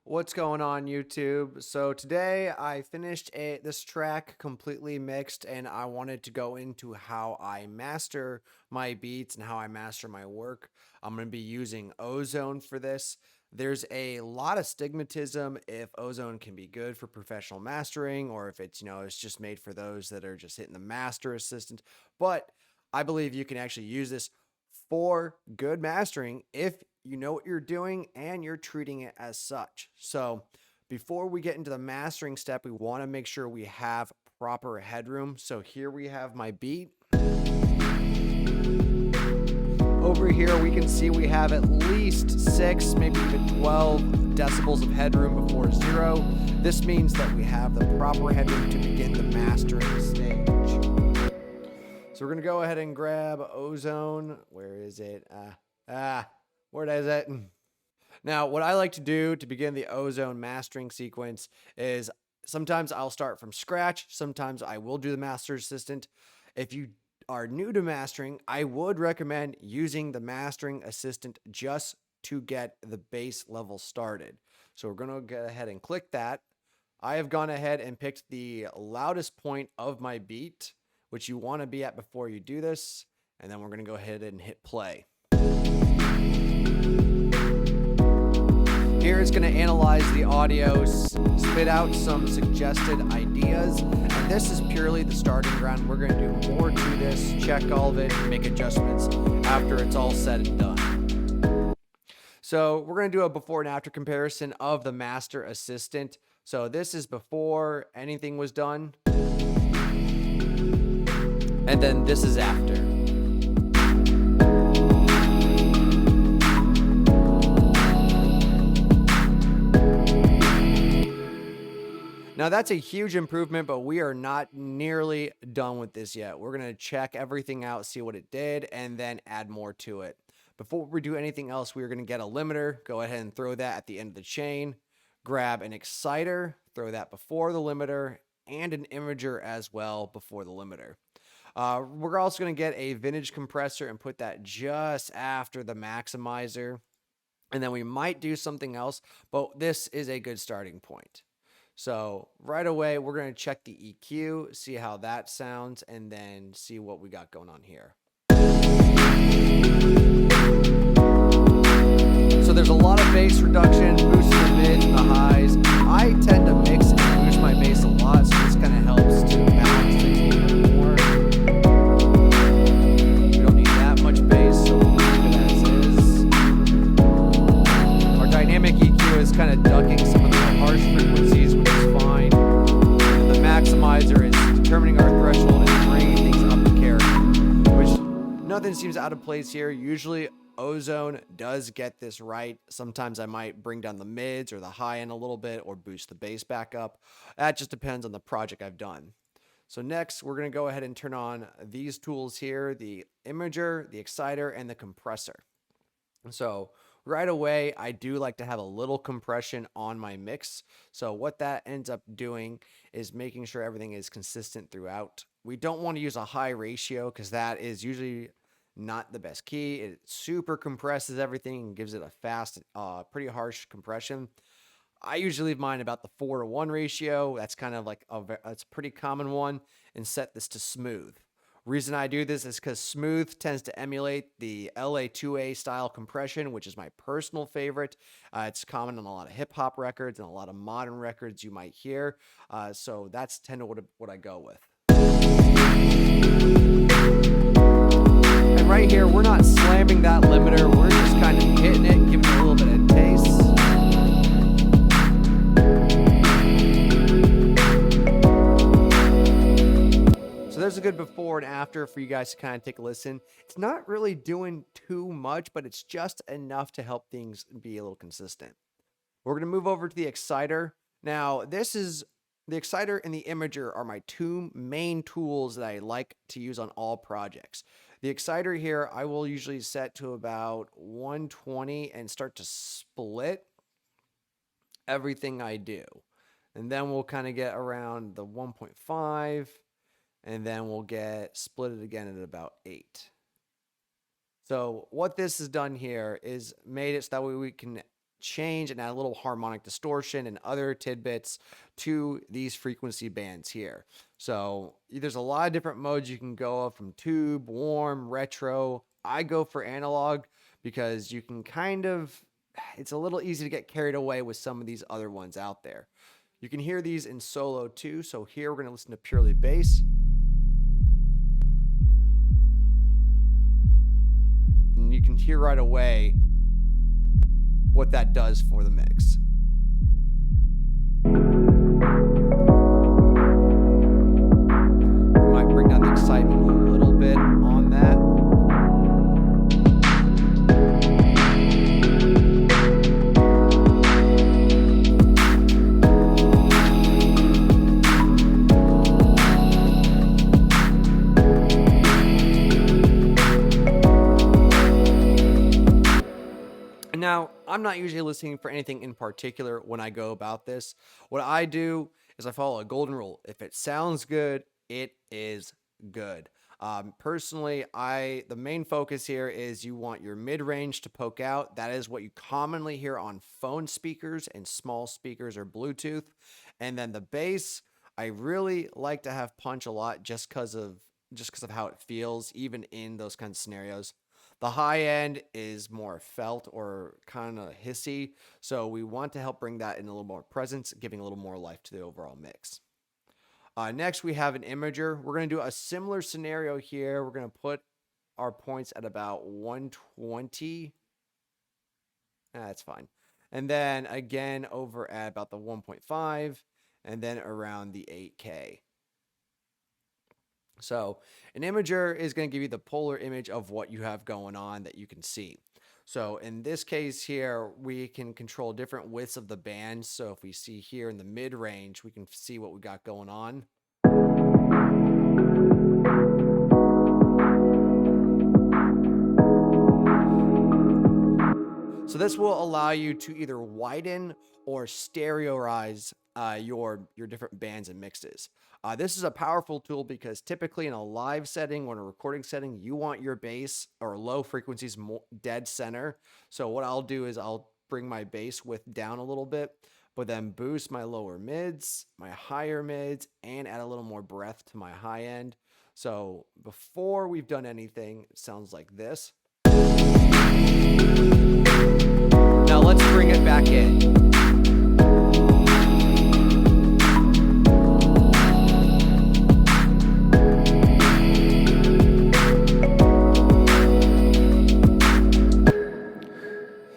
What's going on YouTube? So today I finished this track completely mixed and I wanted to go into how I master my beats and how I master my work. I'm going to be using Ozone for this. There's a lot of stigmatism if Ozone can be good for professional mastering or if it's just made for those that are just hitting the master assistant. But I believe you can actually use this for good mastering if you know what you're doing and you're treating it as such. So, before we get into the mastering step, we want to make sure we have proper headroom. So, here we have my beat. Over here, we can see we have at least 6, maybe even 12 decibels of headroom before 0. This means that we have the proper headroom to begin the mastering stage. So we're going to go ahead and grab Ozone. Where is it? Where is it? Now, what I like to do to begin the Ozone mastering sequence is sometimes I'll start from scratch. Sometimes I will do the master assistant. If you are new to mastering, I would recommend using the mastering assistant just to get the base level started. So we're going to go ahead and click that. I have gone ahead and picked the loudest point of my beat, which you want to be at before you do this. And then we're going to go ahead and hit play. Here it's going to analyze the audio, spit out some suggested ideas, and this is purely the starting ground. We're going to do more to this, check all of it, and make adjustments after it's all said and done. So we're going to do a before and after comparison of the master assistant. So this is before anything was done, and then this is after. Now that's a huge improvement, but we are not nearly done with this yet. We're going to check everything out, see what it did, and then add more to it. Before we do anything else, we're going to get a limiter. Go ahead and throw that at the end of the chain. Grab an exciter, throw that before the limiter, and an imager as well before the limiter. We're also going to get a vintage compressor and put that just after the maximizer. And then we might do something else, but this is a good starting point. So right away, we're going to check the EQ, see how that sounds, and then see what we got going on here. So there's a lot of bass reduction, boosting the mids and the highs. I tend to mix and boost my bass a lot, so this kind of helps to balance things a little bit more. We don't need that much bass, so we'll keep it as is. Our dynamic EQ is kind of ducking some of the harsh frequencies, which is fine. And the maximizer is determining our threshold and bringing things up to character, which nothing seems out of place here. Usually Ozone does get this right. Sometimes I might bring down the mids or the high end a little bit or boost the bass back up. That just depends on the project I've done. So next, we're going to go ahead and turn on these tools here, the imager, the exciter, and the compressor. So right away, I do like to have a little compression on my mix. So what that ends up doing is making sure everything is consistent throughout. We don't want to use a high ratio because that is usually not the best key. It super compresses everything and gives it a fast, pretty harsh compression. I usually leave mine about the 4:1 ratio. That's kind of like it's a pretty common one, and set this to smooth. Reason I do this is because smooth tends to emulate the LA2A style compression, which is my personal favorite. It's common on a lot of hip hop records and a lot of modern records you might hear. So that's tend to what I go with. And right here, we're not slamming that limiter. We're just kind of hitting it, giving it a little bit of taste. So there's a good before and after for you guys to kind of take a listen. It's not really doing too much, but it's just enough to help things be a little consistent. We're going to move over to the exciter. Now, this is the exciter and the imager are my two main tools that I like to use on all projects. The exciter here, I will usually set to about 120 and start to split everything I do. And then we'll kind of get around the 1.5, and then we'll get split it again at about 8. So what this has done here is made it so that way we can change and add a little harmonic distortion and other tidbits to these frequency bands here. So there's a lot of different modes you can go from tube, warm, retro. I go for analog because you can it's a little easy to get carried away with some of these other ones out there. You can hear these in solo too. So here we're going to listen to purely bass. And you can hear right away what that does for the mix. Might bring down the excitement a little bit on that. Now, I'm not usually listening for anything in particular when I go about this. What I do is I follow a golden rule. If it sounds good, it is good. Personally, the main focus here is you want your mid-range to poke out. That is what you commonly hear on phone speakers and small speakers or Bluetooth. And then the bass, I really like to have punch a lot just because of how it feels, even in those kinds of scenarios. The high end is more felt or kind of hissy, so we want to help bring that in a little more presence, giving a little more life to the overall mix. Next, we have an imager. We're going to do a similar scenario here. We're going to put our points at about 120. That's fine. And then again over at about the 1.5, and then around the 8K. So an imager is going to give you the polar image of what you have going on that you can see. So in this case here, we can control different widths of the band. So if we see here in the mid range, we can see what we got going on. So this will allow you to either widen or stereoize your different bands and mixes. This is a powerful tool because typically in a live setting or in a recording setting, you want your bass or low frequencies dead center. So what I'll do is I'll bring my bass width down a little bit, but then boost my lower mids, my higher mids, and add a little more breath to my high end. So before we've done anything, it sounds like this. Now let's bring it back in.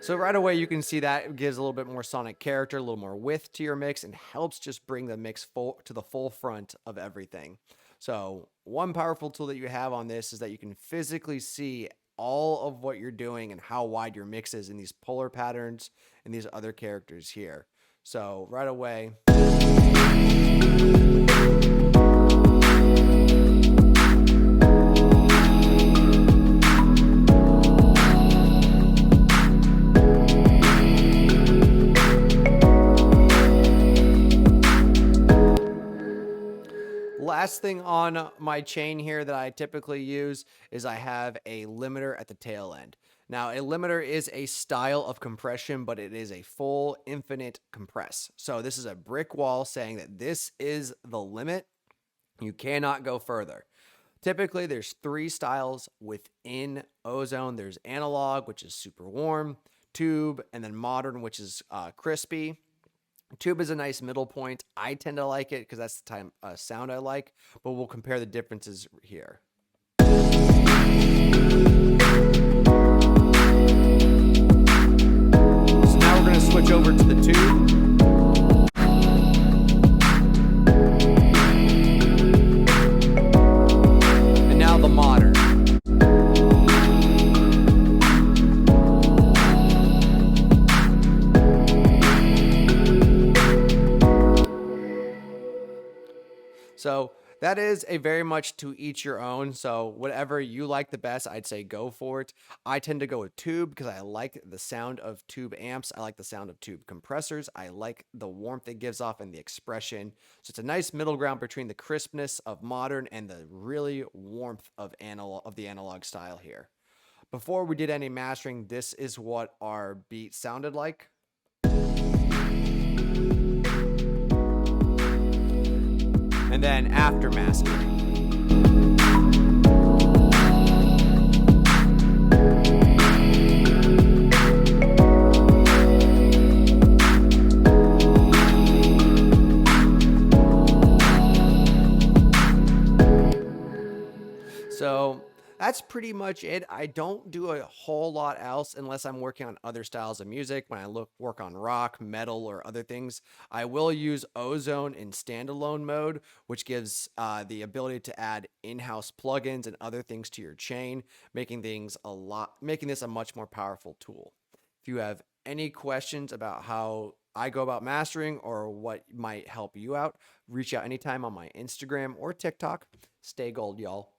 So right away you can see that it gives a little bit more sonic character, a little more width to your mix, and helps just bring the mix to the full front of everything. So one powerful tool that you have on this is that you can physically see all of what you're doing and how wide your mix is in these polar patterns and these other characters here. So right away. Last thing on my chain here that I typically use is I have a limiter at the tail end. Now, a limiter is a style of compression, but it is a full infinite compress. So this is a brick wall saying that this is the limit. You cannot go further. Typically, there's 3 styles within Ozone. There's analog, which is super warm, tube, and then modern, which is crispy. Tube is a nice middle point. I tend to like it because that's the time sound I like, but we'll compare the differences here. So now we're going to switch over to the tube. And now the modern. So that is a very much to each your own. So whatever you like the best, I'd say go for it. I tend to go with tube because I like the sound of tube amps. I like the sound of tube compressors. I like the warmth it gives off and the expression. So it's a nice middle ground between the crispness of modern and the really warmth of the analog style here. Before we did any mastering, this is what our beat sounded like. and then after mastering. So that's pretty much it. I don't do a whole lot else unless I'm working on other styles of music. When I work on rock, metal, or other things, I will use Ozone in standalone mode, which gives the ability to add in-house plugins and other things to your chain, making this a much more powerful tool. If you have any questions about how I go about mastering or what might help you out, reach out anytime on my Instagram or TikTok. Stay gold, y'all.